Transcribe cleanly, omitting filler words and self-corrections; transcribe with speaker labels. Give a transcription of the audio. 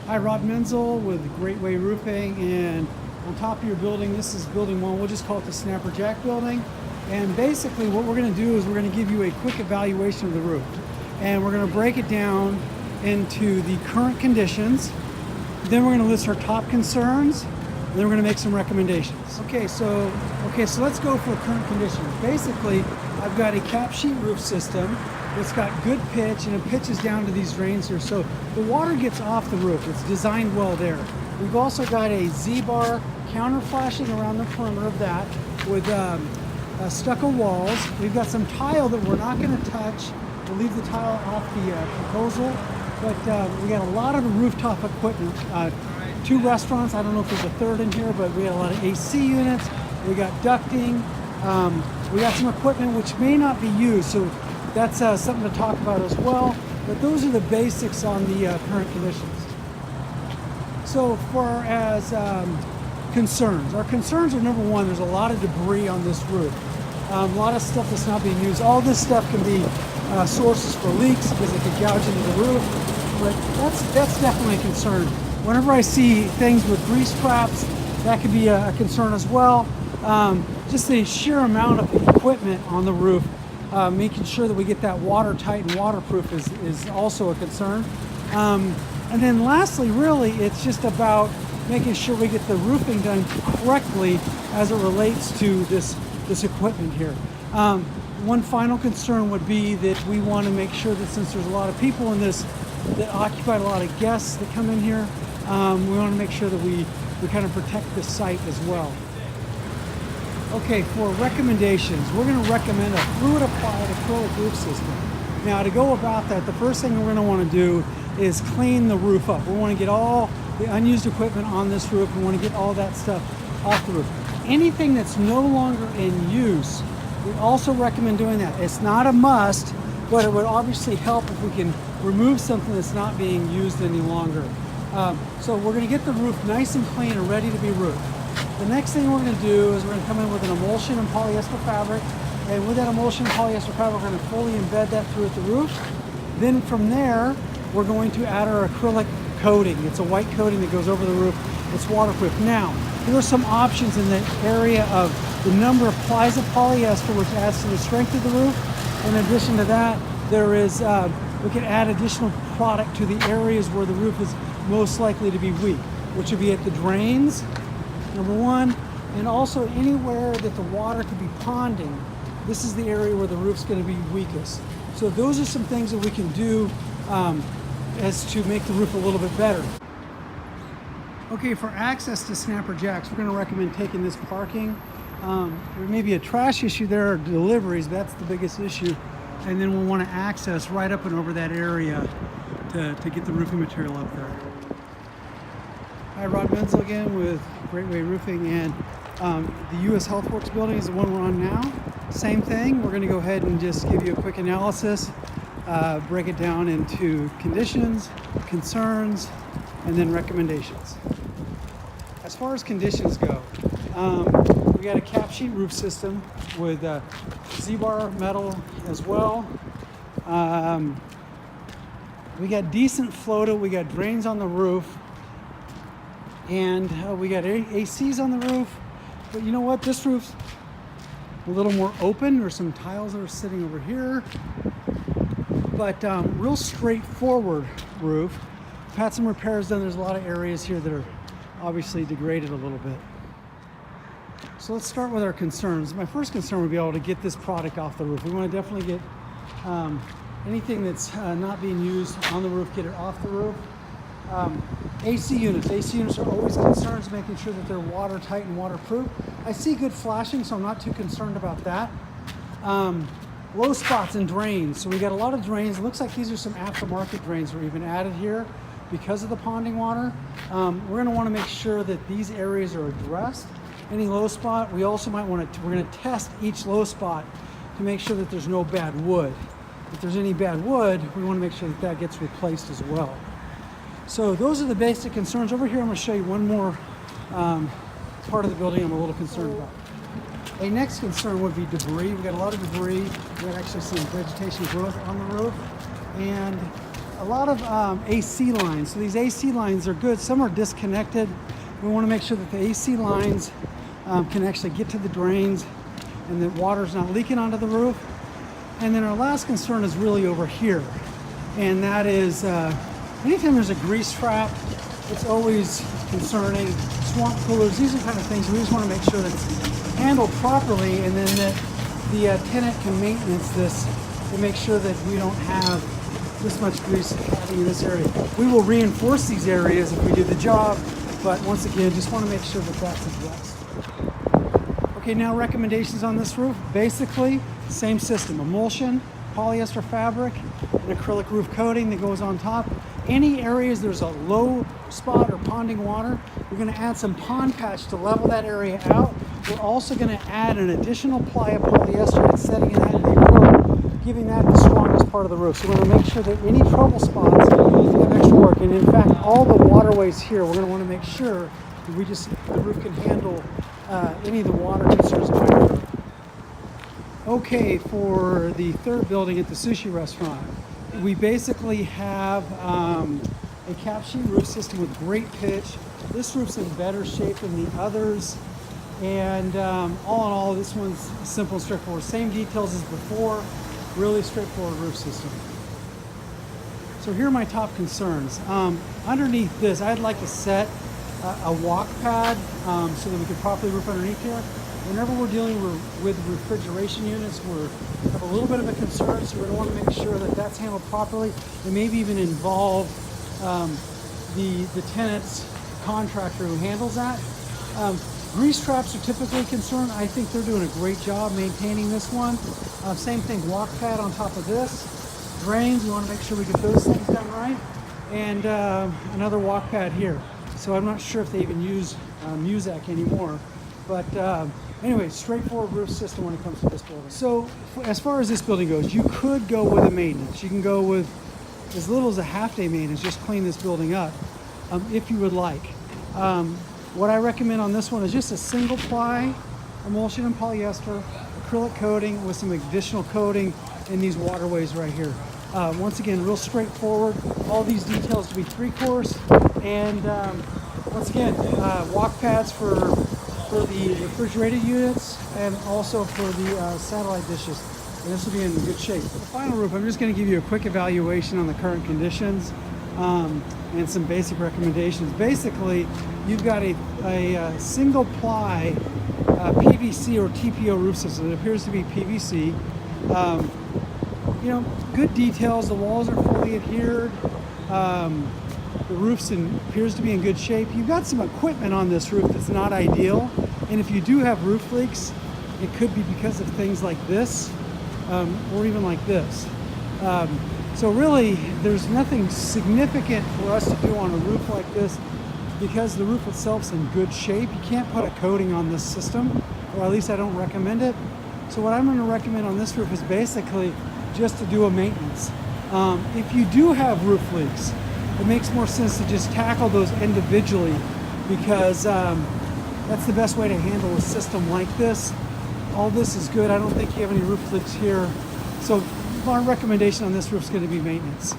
Speaker 1: Hi, Rob Menzel with Great Way Roofing, and on top of your building, this is building one. We'll just call it the Snapper Jack building. And basically what we're going to do is we're going to give you a quick evaluation of the roof. And we're going to break it down into the current conditions. Then we're going to list our top concerns. And then we're going to make some recommendations. Okay, so let's go for current conditions. Basically, I've got a cap sheet roof system. It's got good pitch, and it pitches down to these drains here, so the water gets off the roof. It's designed well there. We've also got a Z-bar counter flashing around the perimeter of that with stucco walls. We've got some tile that we're not going to touch. We'll leave the tile off the proposal, but we got a lot of rooftop equipment. 2 restaurants. I don't know if there's a third in here, but we got a lot of AC units. We got ducting. We got some equipment which may not be used, so that's something to talk about as well. But those are the basics on the current conditions. So far as concerns, our concerns are number one, there's a lot of debris on this roof. A lot of stuff that's not being used. All this stuff can be sources for leaks because it can gouge into the roof. But that's definitely a concern. Whenever I see things with grease traps, that could be a concern as well. Just the sheer amount of equipment on the roof, making sure that we get that watertight and waterproof is also a concern. And then lastly, really, it's just about making sure we get the roofing done correctly as it relates to this equipment here. One final concern would be that we want to make sure that since there's a lot of people in this that occupy a lot of guests that come in here, we want to make sure that we kind of protect the site as well. Okay, for recommendations, we're going to recommend a fluid applied acrylic roof system. Now, to go about that, the first thing we're going to want to do is clean the roof up. We want to get all the unused equipment on this roof. We want to get all that stuff off the roof. Anything that's no longer in use, we also recommend doing that. It's not a must, but it would obviously help if we can remove something that's not being used any longer. So we're going to get the roof nice and clean and ready to be roofed. The next thing we're going to do is we're going to come in with an emulsion and polyester fabric, and with that emulsion and polyester fabric, we're going to fully embed that throughout the roof. Then from there, we're going to add our acrylic coating. It's a white coating that goes over the roof. It's waterproof. Now, there are some options in the area of the number of plies of polyester, which adds to the strength of the roof. In addition to that, there is we can add additional product to the areas where the roof is most likely to be weak, which would be at the drains, number one, and also anywhere that the water could be ponding. This is the area where the roof's going to be weakest. So those are some things that we can do as to make the roof a little bit better. Okay, for access to Snapper Jacks, we're going to recommend taking this parking. There may be a trash issue there or deliveries, that's the biggest issue. And then we'll want to access right up and over that area to get the roofing material up there. Hi, Rod Menzel again with Great Way Roofing, and the US Healthworks building is the one we're on now. Same thing, we're going to go ahead and just give you a quick analysis, break it down into conditions, concerns, and then recommendations. As far as conditions go, we got a cap sheet roof system with Z-bar metal as well. We got decent flow, we got drains on the roof, and we got ACs on the roof. But you know what? This roof's a little more open. There's some tiles that are sitting over here. But real straightforward roof. We've had some repairs done. There's a lot of areas here that are obviously degraded a little bit. So let's start with our concerns. My first concern would be able to get this product off the roof. We want to definitely get anything that's not being used on the roof, get it off the roof. AC units. AC units are always concerns, making sure that they're watertight and waterproof. I see good flashing, so I'm not too concerned about that. Low spots and drains. So we got a lot of drains. It looks like these are some aftermarket drains that were even added here because of the ponding water. We're going to want to make sure that these areas are addressed. Any low spot, we also might want to, we're going to test each low spot to make sure that there's no bad wood. If there's any bad wood, we want to make sure that that gets replaced as well. So those are the basic concerns. Over here, I'm going to show you one more part of the building I'm a little concerned about. A next concern would be debris. We've got a lot of debris. We've got actually some vegetation growth on the roof. And a lot of AC lines. So these AC lines are good. Some are disconnected. We want to make sure that the AC lines can actually get to the drains and that water's not leaking onto the roof. And then our last concern is really over here. And that is anytime there's a grease trap, it's always concerning. Swamp coolers, these are kind of things we just want to make sure that it's handled properly, and then that the tenant can maintenance this to make sure that we don't have this much grease happening in this area. We will reinforce these areas if we do the job, but once again, just want to make sure that that's addressed. Okay, now recommendations on this roof. Basically, same system: emulsion, polyester fabric, an acrylic roof coating that goes on top. Any areas there's a low spot or ponding water, we're going to add some pond patch to level that area out. We're also going to add an additional ply of polyester and setting it at the acrylic, giving that the strongest part of the roof. So we're going to make sure that any trouble spots have extra work. And in fact, all the waterways here, we're going to want to make sure that the roof can handle any of the water concerns that might occur. Okay, for the third building at the sushi restaurant, we basically have a cap sheet roof system with great pitch. This roof's in better shape than the others, and all in all, this one's simple and straightforward. Same details as before, really straightforward roof system. So here are my top concerns. Underneath this, I'd like to set a walk pad so that we can properly roof underneath here. Whenever we're dealing with refrigeration units, we have a little bit of a concern, so we're going to want to make sure that that's handled properly, and maybe even involve the tenant's contractor who handles that. Grease traps are typically a concern. I think they're doing a great job maintaining this one. Same thing, walk pad on top of this. Drains, we want to make sure we get those things done right. And another walk pad here. So I'm not sure if they even use Muzak anymore. But anyway, straightforward roof system when it comes to this building. So as far as this building goes, you could go with a maintenance. You can go with as little as a half-day maintenance, just clean this building up if you would like. What I recommend on this one is just a single ply emulsion and polyester, acrylic coating with some additional coating in these waterways right here. Once again, real straightforward. All these details to be 3-course, and once again, walk pads for the refrigerated units and also for the satellite dishes. And this will be in good shape. For the final roof, I'm just going to give you a quick evaluation on the current conditions and some basic recommendations. Basically, you've got a single ply PVC or TPO roof system. It appears to be PVC. You know, good details. The walls are fully adhered. The roof appears to be in good shape. You've got some equipment on this roof that's not ideal. And if you do have roof leaks, it could be because of things like this or even like this. So really, there's nothing significant for us to do on a roof like this because the roof itself is in good shape. You can't put a coating on this system, or at least I don't recommend it. So what I'm going to recommend on this roof is basically just to do a maintenance. If you do have roof leaks, it makes more sense to just tackle those individually because that's the best way to handle a system like this. All this is good. I don't think you have any roof leaks here. So our recommendation on this roof is going to be maintenance.